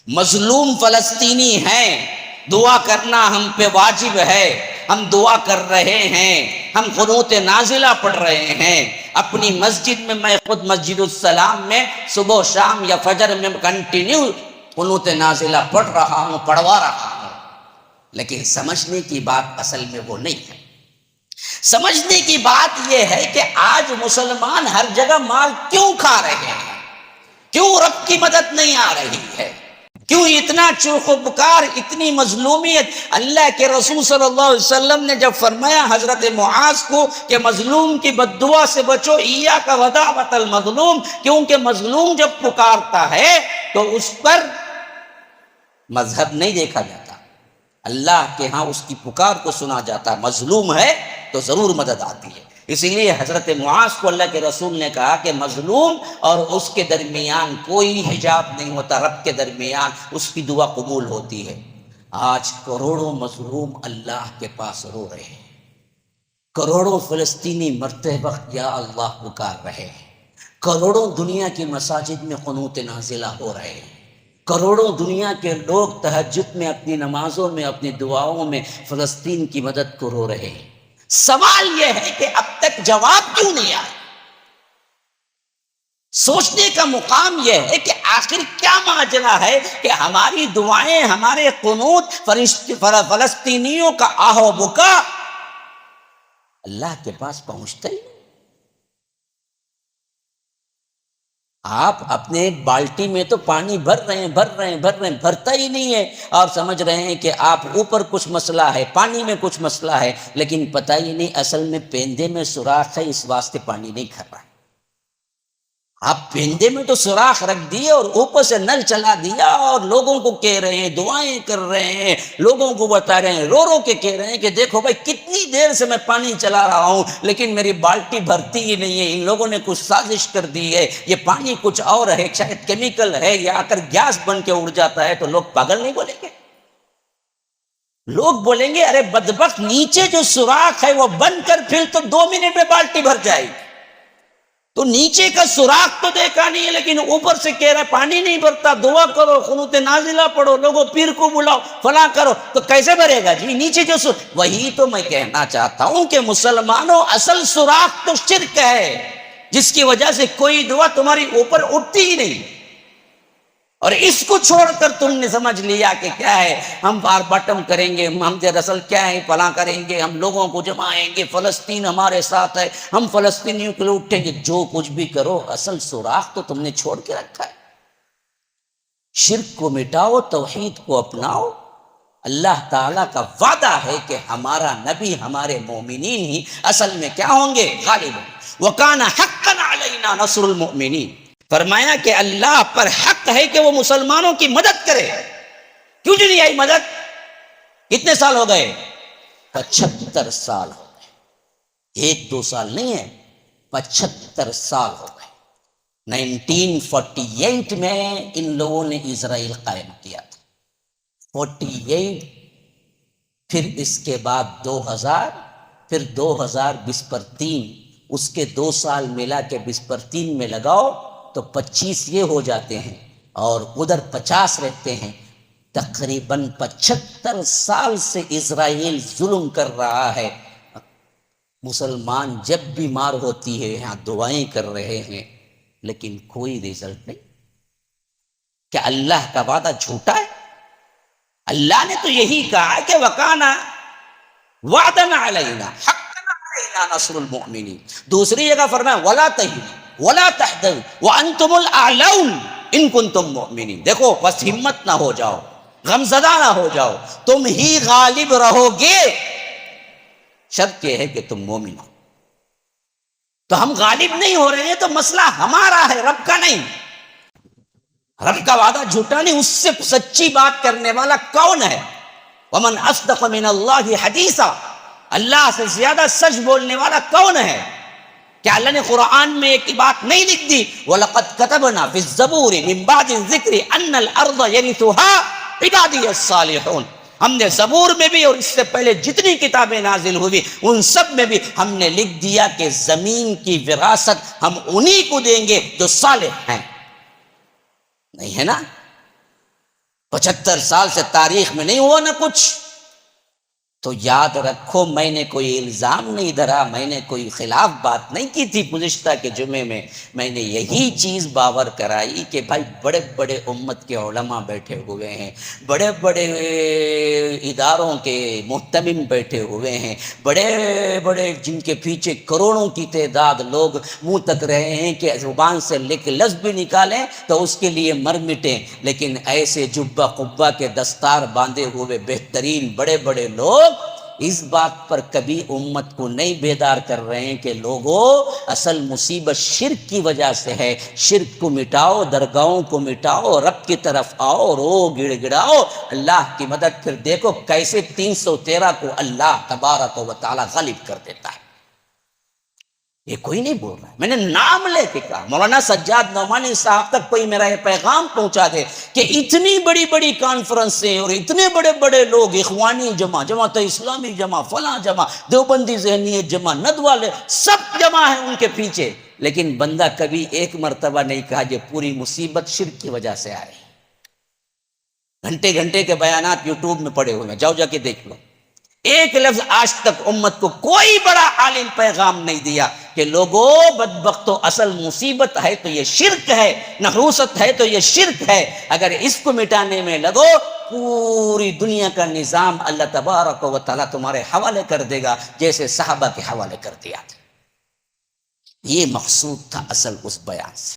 مظلوم فلسطینی ہیں، دعا کرنا ہم پہ واجب ہے، ہم دعا کر رہے ہیں، ہم قنوت نازلہ پڑھ رہے ہیں اپنی مسجد میں۔ میں خود مسجد السلام میں صبح و شام یا فجر میں کنٹینیو قنوت نازلہ پڑھ رہا ہوں، پڑھوا رہا ہوں، لیکن سمجھنے کی بات اصل میں وہ نہیں ہے۔ سمجھنے کی بات یہ ہے کہ آج مسلمان ہر جگہ مال کیوں کھا رہے ہیں، کیوں رب کی مدد نہیں آ رہی ہے، کیوں اتنا چرخ و پکار، اتنی مظلومیت۔ اللہ کے رسول صلی اللہ علیہ وسلم نے جب فرمایا حضرت معاذ کو کہ مظلوم کی بد دعا سے بچو، ایاک ودعوۃ المظلوم، کیونکہ مظلوم جب پکارتا ہے تو اس پر مذہب نہیں دیکھا جاتا، اللہ کے ہاں اس کی پکار کو سنا جاتا، مظلوم ہے تو ضرور مدد آتی ہے۔ اسی لیے حضرت معاذ کو اللہ کے رسول نے کہا کہ مظلوم اور اس کے درمیان کوئی حجاب نہیں ہوتا، رب کے درمیان اس کی دعا قبول ہوتی ہے۔ آج کروڑوں مظلوم اللہ کے پاس رو رہے ہیں، کروڑوں فلسطینی مرتے وقت یا اللہ پکار رہے ہیں، کروڑوں دنیا کی مساجد میں قنوت نازلہ ہو رہے ہیں، کروڑوں دنیا کے لوگ تہجد میں اپنی نمازوں میں اپنی دعاؤں میں فلسطین کی مدد کو رو رہے ہیں۔ سوال یہ ہے کہ اب تک جواب کیوں نہیں آیا؟ سوچنے کا مقام یہ ہے کہ آخر کیا ماجرا ہے کہ ہماری دعائیں، ہمارے قنوت فلسطینیوں کا آہ و بکا اللہ کے پاس پہنچتا ہی نہیں۔ آپ اپنے بالٹی میں تو پانی بھر رہے ہیں، بھرتا ہی نہیں ہے، اور سمجھ رہے ہیں کہ آپ اوپر کچھ مسئلہ ہے، پانی میں کچھ مسئلہ ہے، لیکن پتہ ہی نہیں اصل میں پیندے میں سوراخ ہے، اس واسطے پانی نہیں کھر رہا۔ آپ پیندے میں تو سوراخ رکھ دیے اور اوپر سے نل چلا دیا، اور لوگوں کو کہہ رہے ہیں، دعائیں کر رہے ہیں، لوگوں کو بتا رہے ہیں، رو رو کے کہہ رہے ہیں کہ دیکھو بھائی کتنی دیر سے میں پانی چلا رہا ہوں لیکن میری بالٹی بھرتی ہی نہیں ہے، ان لوگوں نے کچھ سازش کر دی ہے، یہ پانی کچھ اور ہے، شاید کیمیکل ہے، یا آ کر گیس بن کے اڑ جاتا ہے۔ تو لوگ پاگل نہیں بولیں گے؟ لوگ بولیں گے ارے بدبخت، نیچے جو سوراخ ہے وہ بند کر، پھر تو 2 منٹ میں بالٹی بھر جائے گی۔ تو نیچے کا سوراخ تو دیکھا نہیں ہے، لیکن اوپر سے کہہ رہا پانی نہیں بھرتا، دعا کرو، قنوت نازلہ پڑھو، لوگوں پیر کو بلاؤ، فلاں کرو، تو کیسے بھرے گا جی نیچے جو وہی تو میں کہنا چاہتا ہوں کہ مسلمانوں، اصل سوراخ تو شرک ہے، جس کی وجہ سے کوئی دعا تمہاری اوپر اٹھتی ہی نہیں، اور اس کو چھوڑ کر تم نے سمجھ لیا کہ کیا ہے، ہم بار باٹم کریں گے، ہم دراصل کیا ہے فلاں کریں گے، ہم لوگوں کو جمائیں گے، فلسطین ہمارے ساتھ ہے، ہم فلسطینیوں کے لیے اٹھیں گے۔ جو کچھ بھی کرو، اصل سوراخ تو تم نے چھوڑ کے رکھا ہے۔ شرک کو مٹاؤ، توحید کو اپناؤ۔ اللہ تعالیٰ کا وعدہ ہے کہ ہمارا نبی، ہمارے مومنین ہی اصل میں کیا ہوں گے؟ غالب ہوں۔ وَكَانَ حَقًّا عَلَيْنَا نَصْرُ الْمُؤْمِنِينَ، فرمایا کہ اللہ پر حق ہے کہ وہ مسلمانوں کی مدد کرے۔ کیوں جو نہیں آئی مدد؟ کتنے سال ہو گئے؟ 75 سال ہو گئے، 1-2 سال نہیں ہے، 75 سال ہو گئے۔ 1948 میں ان لوگوں نے اسرائیل قائم کیا تھا، 48، پھر اس کے بعد 2000، پھر 2020 پر 3، اس کے 2 سال ملا کے 20 پر 3 میں لگاؤ تو 25 یہ ہو جاتے ہیں، اور ادھر 50 رہتے ہیں۔ تقریباً 75 سال سے اسرائیل ظلم کر رہا ہے۔ مسلمان جب بیمار ہوتی ہے یہاں دعائیں کر رہے ہیں، لیکن کوئی رزلٹ نہیں۔ کیا اللہ کا وعدہ جھوٹا ہے؟ اللہ نے تو یہی کہا کہ وَكَانَ وَعْدًا عَلَيْنَا حَقًّا عَلَيْنَا نَصْرُ الْمُؤْمِنِينَ۔ دوسری جگہ فرمایا وَلَا تَهِنُوا وَلَا تَحْزَنُوا وَأَنْتُمُ الْأَعْلَوْنَ إِن كُنتُم مُؤْمِنِينَ۔ دیکھو بس ہمت نہ ہو جاؤ، غمزدہ نہ ہو جاؤ، تم ہی غالب رہو گے، شرط یہ ہے کہ تم مومن ہو۔ تو ہم غالب نہیں ہو رہے ہیں تو مسئلہ ہمارا ہے، رب کا نہیں۔ رب کا وعدہ جھوٹا نہیں، اس سے سچی بات کرنے والا کون ہے؟ وَمَنْ أَصْدَقُ مِنَ اللَّهِ حَدِيثًا، اللہ سے زیادہ سچ بولنے والا کون ہے؟ کیا اللہ نے قرآن میں ایک بات نہیں لکھ دی؟ وَلَقَدْ كَتَبْنَا فِي الزَّبُورِ مِن بَعْدِ الذِّكْرِ أَنَّ الْأَرْضَ يَرِثُهَا عِبَادِيَ الصَّالِحُونَ۔ ہم نے زبور میں بھی اور اس سے پہلے جتنی کتابیں نازل ہوئی ان سب میں بھی ہم نے لکھ دیا کہ زمین کی وراثت ہم انہی کو دیں گے جو صالح ہیں۔ نہیں ہے نا؟ 75 سال سے تاریخ میں نہیں ہوا نا کچھ. تو یاد رکھو میں نے کوئی الزام نہیں دھرا، میں نے کوئی خلاف بات نہیں کی تھی. گزشتہ کے جمعے میں نے یہی چیز باور کرائی کہ بھائی بڑے بڑے امت کے علماء بیٹھے ہوئے ہیں، بڑے بڑے اداروں کے محتمم بیٹھے ہوئے ہیں، بڑے بڑے جن کے پیچھے کروڑوں کی تعداد لوگ منہ تک رہے ہیں کہ زبان سے لفظ بھی نکالیں تو اس کے لیے مر مٹیں، لیکن ایسے جبہ قبہ کے دستار باندھے ہوئے بہترین بڑے بڑے لوگ اس بات پر کبھی امت کو نہیں بیدار کر رہے ہیں کہ لوگوں اصل مصیبت شرک کی وجہ سے ہے. شرک کو مٹاؤ، درگاہوں کو مٹاؤ، رب کی طرف آؤ، رو گڑ گڑاؤ، اللہ کی مدد. پھر دیکھو کیسے 313 کو اللہ تبارک و تعالی غالب کر دیتا ہے. یہ کوئی نہیں بول رہا ہے، میں نے نام لے کے کہا. مولانا سجاد نعمانی صاحب تک کوئی میرا یہ پیغام پہنچا دے کہ اتنی بڑی بڑی کانفرنسیں اور اتنے بڑے بڑے لوگ، اخوانی جمع، جماعت اسلامی جمع، فلاں جمع، دیوبندی ذہنیت جمع، ندوالے سب جمع ہیں ان کے پیچھے، لیکن بندہ کبھی ایک مرتبہ نہیں کہا یہ پوری مصیبت شرک کی وجہ سے آ رہی. گھنٹے گھنٹے کے بیانات یوٹیوب میں پڑے ہوئے ہیں، جاؤ جا کے دیکھ لو. ایک لفظ آج تک امت کو کوئی بڑا عالم پیغام نہیں دیا کہ لوگوں بدبختو اصل مصیبت ہے تو یہ شرک ہے، نحوست ہے تو یہ شرک ہے. اگر اس کو مٹانے میں لگو پوری دنیا کا نظام اللہ تبارک و تعالیٰ تمہارے حوالے کر دے گا جیسے صحابہ کے حوالے کر دیا تھا. یہ مقصود تھا اصل اس بیان سے.